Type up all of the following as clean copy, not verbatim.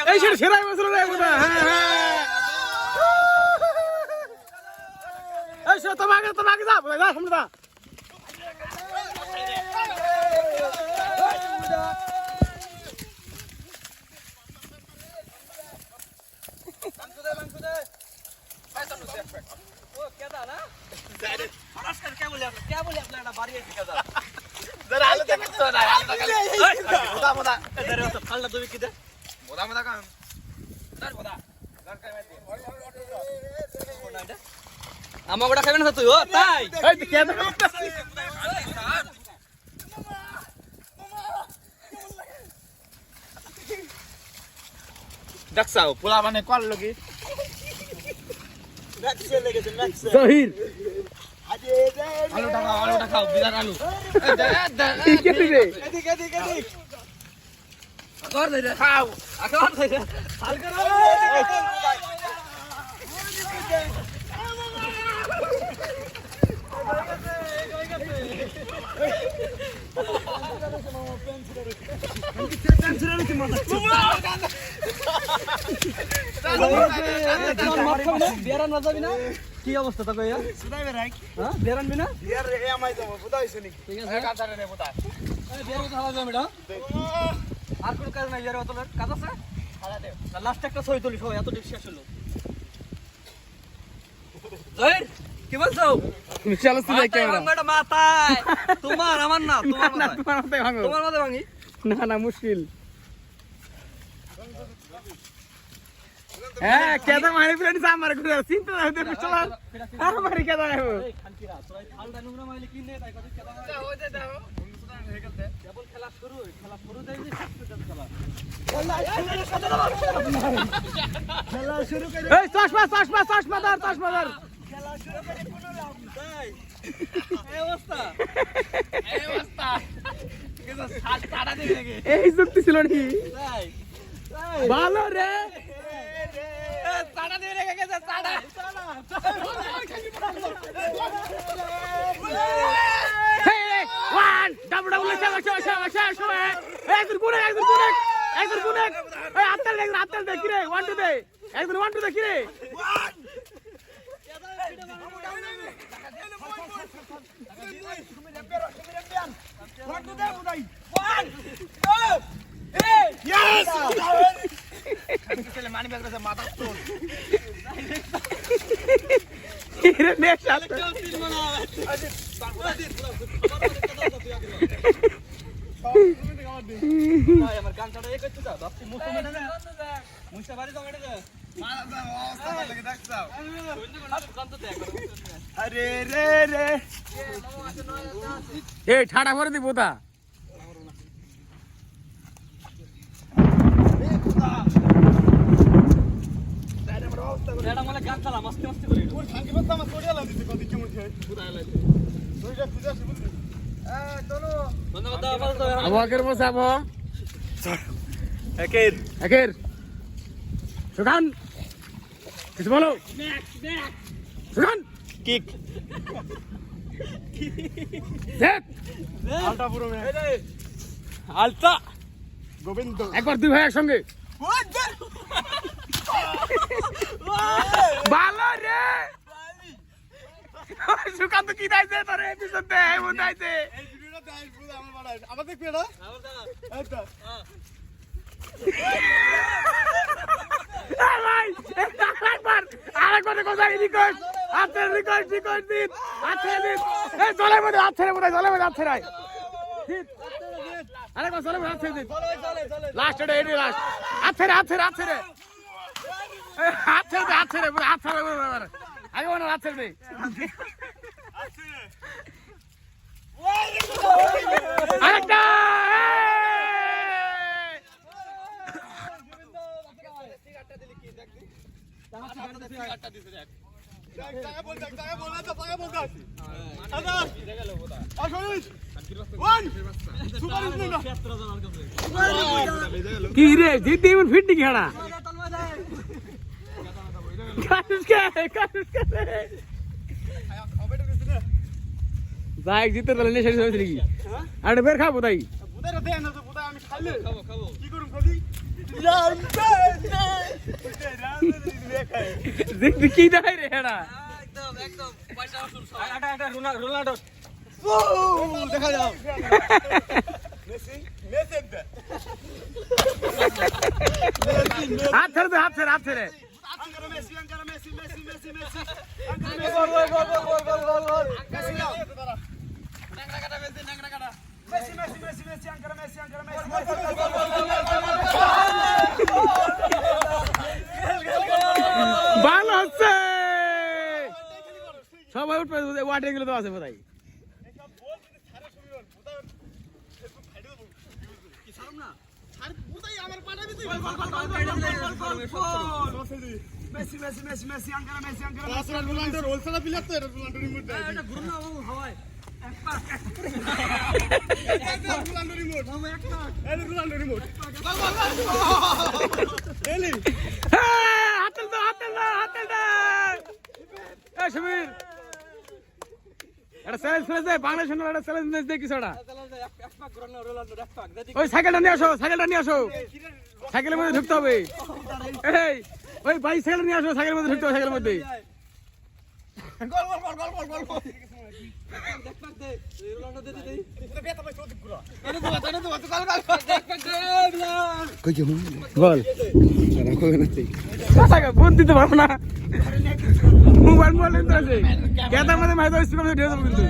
এই সেরাই বছর রে বুদা হ্যাঁ হ্যাঁ এই সে তোমাকে যা বুদা যা সামনে যা क्या बोले अपना बारी है ठिका जरा आलो ते कितो ना मोदा जरा तो खाल्ला तुम्ही किती मोदा का दर मोदा दर काय माहिती आम्हा गोडा खावे ना तुझ हो ताई এই তে কেন দেখছাও পোলা মানে কল লগি मैक्स लेगेছে मैक्स জহির आलूটা খাও বিরাট আলু কে দিবে এদিক কর দে খাও কর দে হাল করো বেরান বাজাবি না কি অবস্থা তো কইয়া সুদাইবে রাখ হ্যাঁ বেরান বিনা ইয়ার এ আমাই যাবো বুদা হইছে নাকি ঠিক আছে এই কাটারে নে বুদা এই বেরান হালা যাবে না আর কোন কাজ নাই যারে অত কাজ আছে হালা দে লাস্ট একটা ছবি তুলি সবাই এত শেষ হলো জহির কি বলছো চলো তুই ক্যামেরা মাথা মাথায় তোমার আমার না তোমার না মাথায় তোমার মাথায় ভাঙো তোমার মাথায় ভাঙি না মুশকিল হ্যাঁ কেদা মারি প্লেট আমার ঘুরে চিন্তা না হতে পিছলা আর মারি কেদা আইবো এই খানকিরা তোরা ঠান্ডা নুংরা মাইলে কিনে তাই কত কেদা ওই দে দাও কেবল খেলা শুরু দেই যে খেলা খেলা শুরু করে এই চশমা ধর খেলা শুরু করে কোন লাভ নাই এই অবস্থা কিন্তু সাড়া দিবে নাকি এই যুক্তি ছিল নি তাই ভালো রে সাড়া দিবে নাকি গেছে সাড়া Hey, one, double, show. একজন গুনে এই আত্তাল দে কিরে 1 2 দে একজন 1 2 দে কিরে মানি ব্যাগ রে মাথা তোল এরে নেক্সট আমার গান ছাড়া এই করতে দাও আপনি মুখ মেনে না মুখটা বাড়ি দাও এটা মারা দাও অবস্থা লাগে দেখছাও গান তো দেখ আরে রে এই ঠাডা করে দি বোতা এটা মানে গান চালা মস্তি করে ওর থাকি বস্তা আমার কোড়িয়া লাগিছে কত কেমন খায় পুরাই লাগে দুইটা খুঁজা আছে বুঝলি চলো ধন্যবাদ দাও আবার দাও আবাকের বসাবো একের সুখান কিছু বলো সুখান কিক দেখ আলটা পুরো আলটা গোবিন্দ একবার দুই ভাই একসঙ্গে ভালো রে সুখান তো কি দাইছে তোর এপিসোড দে এমন দাইছে এই ভিডিওটা দেখ পুরো আমার বাড়াই আবার দেখবি এটা আবার দেখা এইটা ভাই আরেকবার কোথায় রিকোয়েস্ট আচ্ছা রিকোয়েস্ট দিন আচ্ছা দিন এই জলের মধ্যে হাত ছেড়ে হাত ছেড়াই আরেকবার জলের মধ্যে হাত ছেড়ে দিন লাস্ট এটা লাস্ট হাত ছেড়ে আগে মনে হাত ছেড়ে দে আরেকটা কি রে জিতে এমন ফিট খেলা যাই জিতে তাহলে নেশা হয়েছে নাকি আরে বের খাবো তাই খাবো কি করুম খাবি দেখবি কি দেয় রে এটা একদম একদম পয়সা আসল সব আটা রোনাল্ডো দেখা যাও মেসি দে হাত ছেড়ে আঙ্কারা মেসি গোল নাংরা কাটা মেসি আঙ্কারা মেসি ভালো হচ্ছে সবাই উঠবে ওয়াটার গুলো তো আছে বোধহয় মেসি আঙ্কারা রোনাল্ডো রোল ছাড়া প্লেয়ার তো এটা রোনাল্ডো রিমোট দেয় এটা ঘুরুন না বাবু হাওয়ায় রোনাল্ডো রিমোট রোনাল্ডো রিমোট এলি হাতল দা এ সমীর এটা চ্যালেঞ্জ ফেলেছে বাংলাদেশ এটা চ্যালেঞ্জ দে কিছু এটা ওই সাইকেলটা নিয়ে আসো সাইকেলের মধ্যে ঢুকতে হবে এই ওই বাইসাইকেল নিয়ে আসো সাইকেলের মধ্যে ঢুকতে হবে সাইকেলের মধ্যে গোল ফোন দিতে পারবো না মোবাইল নিতে আছে ক্যামেরার মধ্যে মাইতে হচ্ছে ঢেকে দেবো কিন্তু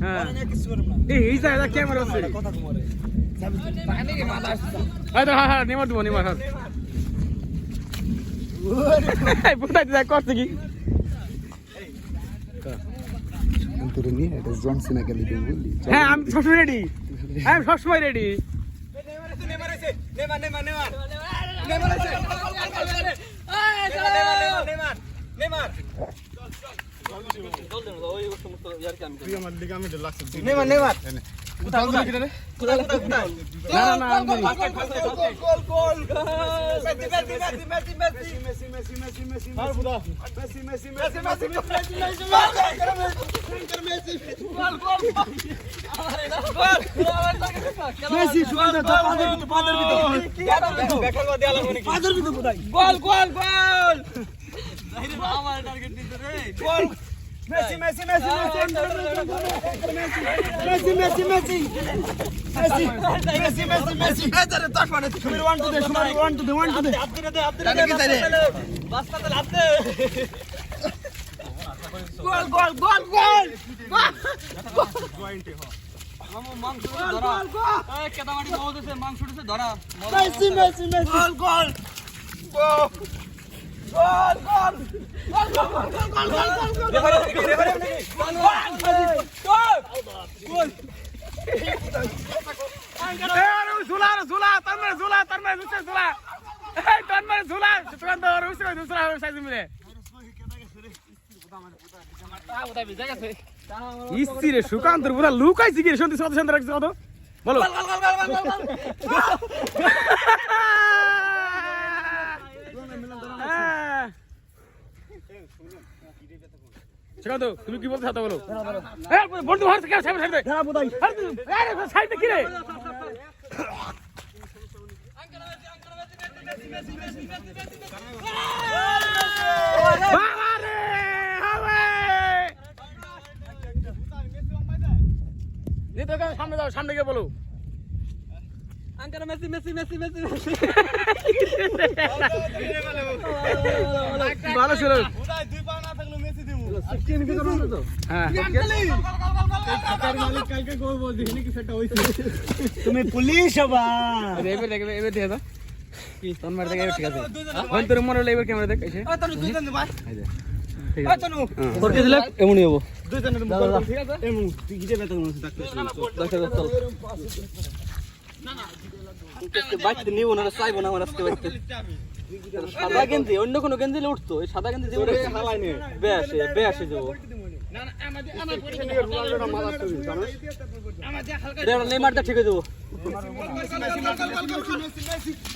হ্যাঁ এই জায়গা ক্যামেরা আছে হ্যাঁ নেমার দেবো হ্যাঁ করছে কি হ্যাঁ আমি সবসময় রেডি ইস্তিরে সুকান্তর পুরা লুকাইছি কি সন্ধ্যে সন্ধ্যে সন্ধ্যে রাখছে কত বলো সুকান্ত তুমি কি বলতে চাও বলো বন্ধু সাইডে কি রে সামনে যাও সামনে গিয়ে বলো আঙ্কারা মেসি ভালো ছিল দুই পা না থাকলে মেসি দেবো হ্যাঁ তুমি পুলিশ হবা এবার দেখবে এবার দেখে দাও কি তন্মার দেখে ঠিক আছে ওই তোর মনে হলো এবার ক্যামেরা দেখ এসে তনু দুই জন ভাই ঠিক ওই তনু তোর কি দিলে এমনই হবো দুই জনের মুখ ঠিক আছে এমন তুই গিয়ে বেতন মনে ডাক্তার চল না বাইতে নিও না চাইবো না আমার আজকে বাইতে সাদা গেঞ্জি অন্য কোনো গেঞ্জি উঠতো এই সাদা গেঞ্জি জীবনে হালাই নে বেয়াসে যাবো না না আমার পরিচয় রোনাল্ডোর মালা তুই জানিস আমাদের হালকা রে নেইমারটা ঠিক হয়ে যাবো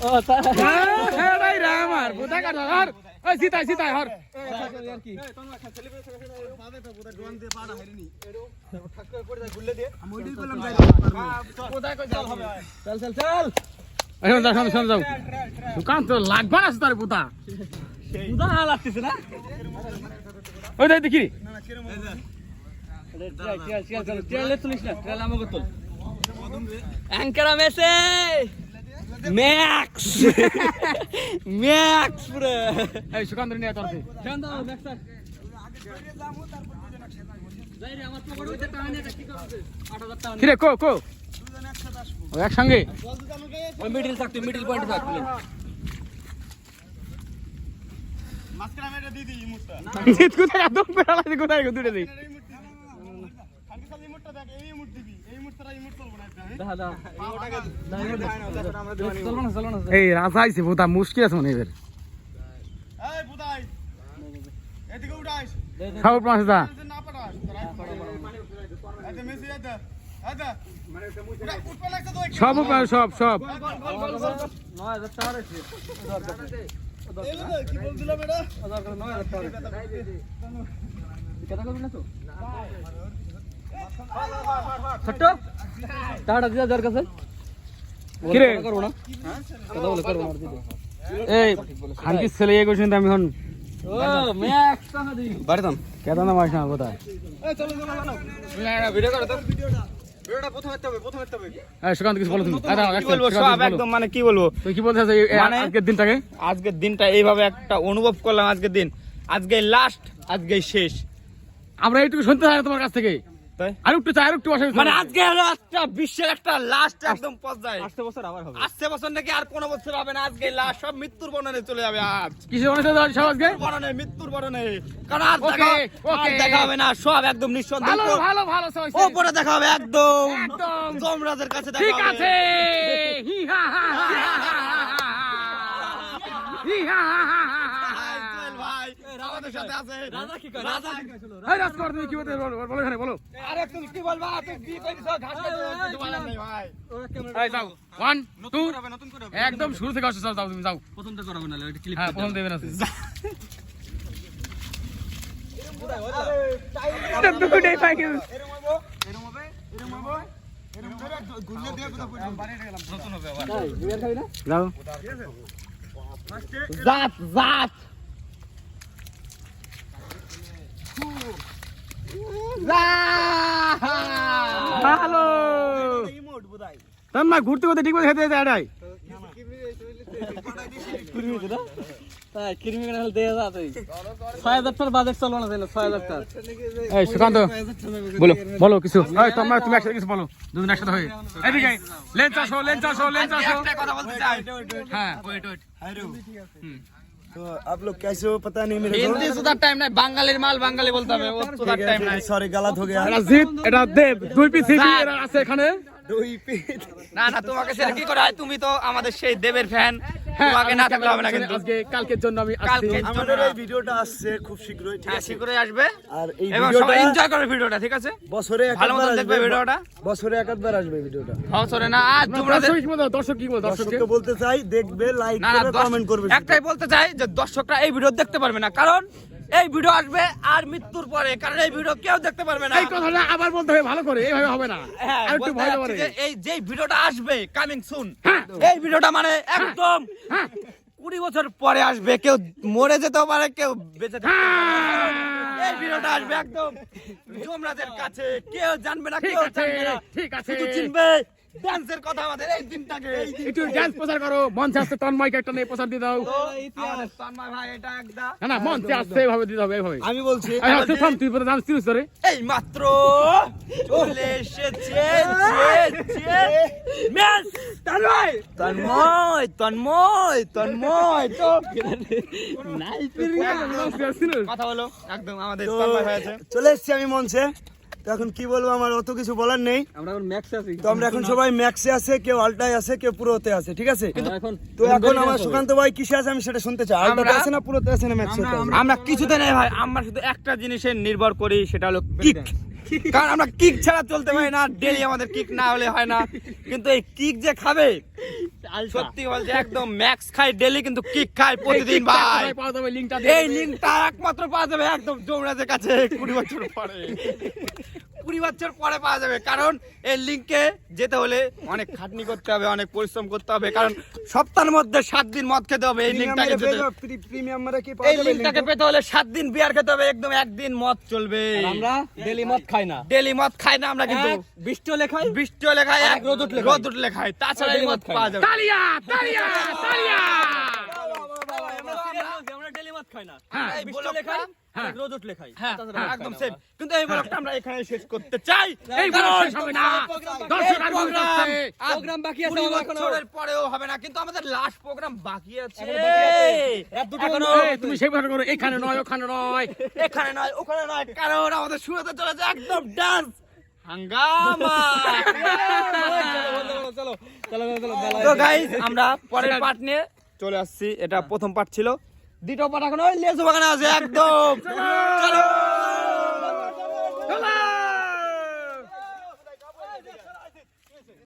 ও তা হ্যাঁ ভাই রামার বুদা কাটা হর ওই সিতাই হর আর কি তোমরা সেলিব্রেশন পাবে তো বুদা ডোন দিয়ে পাড়া হয়নি ঠাক করে পড়ে যায় গুল্লে দিয়ে আমি ওইটাই বললাম যাই বুদা কই চল হবে চল এখন যাও সুকান্ত লাগবা না তার বুদা বুদা লাগতেছে না ওই দেখ দেখি ট্রেলে তুলিস না ট্রেলে আমাকে তুল অ্যাঙ্কারা মেসে ম্যাক্স ম্যাক্স পুরো এই সুকান্ত নিয়ে তোর শান্ত ম্যাক্স যাই রে আমার পকেটে ওইটা টাকা নিয়ে কি করবে 8000 টাকা কি রে কো কো ও একসঙ্গে ওই মিডল থাকতে মিডল পয়েন্টে থাকতে মাস্কারা মেরে দিদি এই মুটটা জিত কোথায় একদম পেরালা দি কোথায় দুটো দেই এই মুট দিবি খালি খালি এই মুটটা দেখ এই মুট দিবি এই মুটটা এই মুট চলবে না দেখা দাও চলো না এই রাজা আইছে বহুত মুশকিল আছে মনে এবার এই বুদাই এদিকে উঠাইস খাও পাঁচ দা না পাঠাস এই মেসি আদা আদা মানে উঠবে লাগছে তো সব উপায় সব 9000 টাকা আছে কি বলছিলাম এটা কথা কবি না তো ছোট টাটা দিয়া যার কাছে কি রে করব না কথা বলে করব না দিদি এই খানকি ছেলে এ করছেন আমি এখন ও ম্যাক্স টাকা দি বাড়িতাম কেদার না মাস না কোথায় এই চলো চলো চলো ভিডিও করো তো ভিডিওটা প্রথমে হবে এই সুকান্ত কিছু বলো তুমি কি বলবো সব একদম মানে কি বলবো তুই কি বলছিস আজকের দিনটাকে আজকের দিনটা এইভাবে একটা অনুভব করলাম আজকের দিন আজকে লাস্ট আজকে শেষ আমরা এইটুকু শুনতে চাই তোমার কাছ থেকে তাই আর একটু চাই আর একটু বসে মানে আজকে হলো একটা বিশ্বের একটা লাস্ট একদম পর্যায়ে 8 বছর আবার হবে আসছে বছর নাকি আর কোনো বছর হবে না আজকে লাস্ট সব মৃত্যুর বর্ণনে চলে যাবে আজ কিসে অনুষ্ঠিত হচ্ছে সব আজকে মৃত্যুর বর্ণনে কারণ আর Okay, আর okay. দেখা হবে না সব একদম নিঃসন্দেহ ভালো ভালো ভালো সবাই ওপরে দেখা হবে একদম একদম। যমরাজের কাছে দেখা ঠিক হবে আছে হি হা হা হা হি হা হা হা ভাই, জুয়েল ভাই আমাদের সাথে আছে রাজা কি করে রাজা কি করে এই রাজকুমার তুমি কি বলতে বলো এখানে বলো আরে তুমি কি বলবা তুমি কি কইছো ঘাস কিছু বলার নেই ভাই এই যাও 1 2 নতুন করে একদম শুরু থেকে আসছো যাও তুমি যাও প্রথমটা করাবো না ওটা ক্লিপ হ্যাঁ প্রথম দেবেন আছে দুটোই পাইকে এরম হবে গুল্লে দিয়ে কোথাও বাড়িতে গেলাম নতুন হবে আবার বিয়ার খাবি না যাও জাত জাত হ্যালো ইমোট বুদাই তোর না ঘুরতে ঘুরতে ঠিক মতো খেতে যেতে আড়াই কিরমি দিদা তাই কিরমি কেন হল দেয়া যাত 6000 টাকার বাজেট চলবে না তাইলে 6000 টাকা এই সুকান্ত বলো বলো কিছু এই তোমরা তুমি একসাথে কিছু বলো দুজন একসাথে হয়ে এদিকে লেন্স আসো একটা কথা বলতে চাই হ্যাঁ तो आप लोग कैसे हो पता नहीं मेरे হিন্দি সুদার টাইম নাই বাঙালির মাল বাঙালি বলতে হবে ও সুদার টাইম নাই सॉरी गलत हो गया এটা জিত এটা দেব দুই পি সিবি এরা আছে এখানে दो ही पे না না তোমাকে সেটা কি করে হয় তুমি তো আমাদের সেই দেবের ফ্যান তোমাকে না থাকলে হবে না কিন্তু আজকে কালকের জন্য আমি আসছি কালকে আমাদের এই ভিডিওটা আসছে খুব শীঘ্রই ঠিক হ্যাঁ আছে শীঘ্রই আসবে আর এই এবং সবাই ভিডিওটা এনজয় করবে ভিডিওটা ঠিক আছে বছরে ভালো একবার মতন দেখবে আসবে ভিডিওটা বছরে একবার আসবে ভিডিওটা সরে না আজ তোমরা দর্শক কি বলো দর্শককে দর্শককে বলতে চাই দেখবে লাইক না না করবে কমেন্ট করবে একটাই বলতে চাই যে দর্শকরা এই ভিডিও দেখতে পারবে না কারণ এই ভিডিও আসবে আর মৃত্যুর পরে কারণ এই ভিডিও কেউ দেখতে পারবে না এই কথাটা আবার বলতে হবে ভালো করে এইভাবে হবে না হ্যাঁ, আর একটু বলতে ভয় যাচ্ছি করে যে এই যে ভিডিওটা আসবে কামিং সুন হ্যাঁ। এই ভিডিওটা মানে একদম 20 বছর পরে আসবে কেউ মরে যেতেও পারে কেউ বেঁচে থাকতে পারে। এই ভিডিওটা আসবে একদম যমরাজের কাছে কেউ জানবে না ঠিক কেউ আছে জানবে না ঠিক আছে শুধু চিনবে ডান্সের কথা আমাদের এই দিনটাকে একটু ডান্স প্রচার করো মঞ্চে আসতে তন্ময়কে একটা নিয়ে প্রচার দিয়ে দাও তো আমাদের তন্ময় ভাই এটা একটা না না মঞ্চে আসতে এইভাবে দিতে হবে এইভাবে আমি বলছি থাম তুই প্রথম সিরিয়াস করে এই মাত্র চলে এসেছে ম্যাচ তন্ময় তন্ময় তন্ময় তন্ময় তো কথা বলো একদম আমাদের তো তন্ময় ভাই আছে চলে এসেছি আমি মঞ্চে তো এখন কি বলবো আমার অত কিছু বলার নেই আমরা এখন ম্যাক্স আছি তো আমরা এখন সবাই ম্যাক্সে আছে কেউ আলটায় আছে কেউ পুরোতে আছে ঠিক আছে এখন তো এখন আমার সুকান্ত ভাই কিসে আছে আমি সেটা শুনতে চাই আলটাতে আছে না পুরোতে আছে না ম্যাক্সে আছে আমরা কিছুতে নেই ভাই আমরা শুধু একটা জিনিসে নির্ভর করি সেটা হলো কিক কারণ আমরা কিক ছাড়া চলতে পারি না ডেইলি আমাদের কিক না হলে হয় না কিন্তু এই কিক যে খাবে সত্যি বলছে একদম ম্যাক্স খাই ডেইলি কিন্তু কিক খাই প্রতিদিন ভাই পাওয়া যাবে লিংকটা এই লিঙ্কটা একমাত্র পাওয়া যাবে একদম যমরাজের কাছে 20 বছর পরে 20 বছর পরে পাওয়া যাবে, কারণ এই লিঙ্কে যেতে হলে অনেক খাটনি করতে হবে, অনেক পরিশ্রম করতে হবে, কারণ সপ্তাহের মধ্যে 7 দিন মদ খেতে হবে এই লিঙ্কটাকে প্রিমিয়াম মারা কি পাওয়া এই যাবে লিঙ্কটাকে পেতে হলে 7 দিন বিয়ার খেতে হবে, একদম একদিন মদ চলবে। আমরা ডেলি মদ খাই না, ডেলি মদ খাই না আমরা, কিন্তু বৃষ্টিও লেখাই, বৃষ্টিও লেখায়, আর রোদ উঠলে খাই। রোদ উঠলে খাই, তাছাড়া এই মদ পাওয়া যাবে। তালিয়া তালিয়া তালিয়া আমরা ডেলি মদ খাই না, হ্যাঁ, এই বৃষ্টিও ব্লগটা- লেখাই, হ্যাঁ। রোদ উঠলে খাই, হ্যাঁ, তাছাড়া মদ খাই একদম না সেম। আমরা। কিন্তু এই ব্লগটা আমরা এখানে শেষ করতে চাই। এই বড় শেষ হবে না, দর্শক আর বলতে আছে। প্রোগ্রাম বাকি আছে 20 আমাদের এখনো। বছরের পরেও হবে না, কিন্তু আমাদের লাস্ট প্রোগ্রাম বাকি আছে। এখনো বাকি আছে। রাত দুটো এখনো এই, তুমি সেই কথা করো, এখানে নয় ওখানে নয়। এখানে নয় ওখানে নয়, কারণ আমাদের শুরুতে চলেছে একদম ডান্স হাঙ্গামা। চলো চলো চলো চলো তো গাইস, আমরা পরের পার্ট নিয়ে চলে আসছি। এটা প্রথম পার্ট ছিল, দ্বিতীয় পার্ট এখন ওই লেজু বাগানে আছে একদম। চলো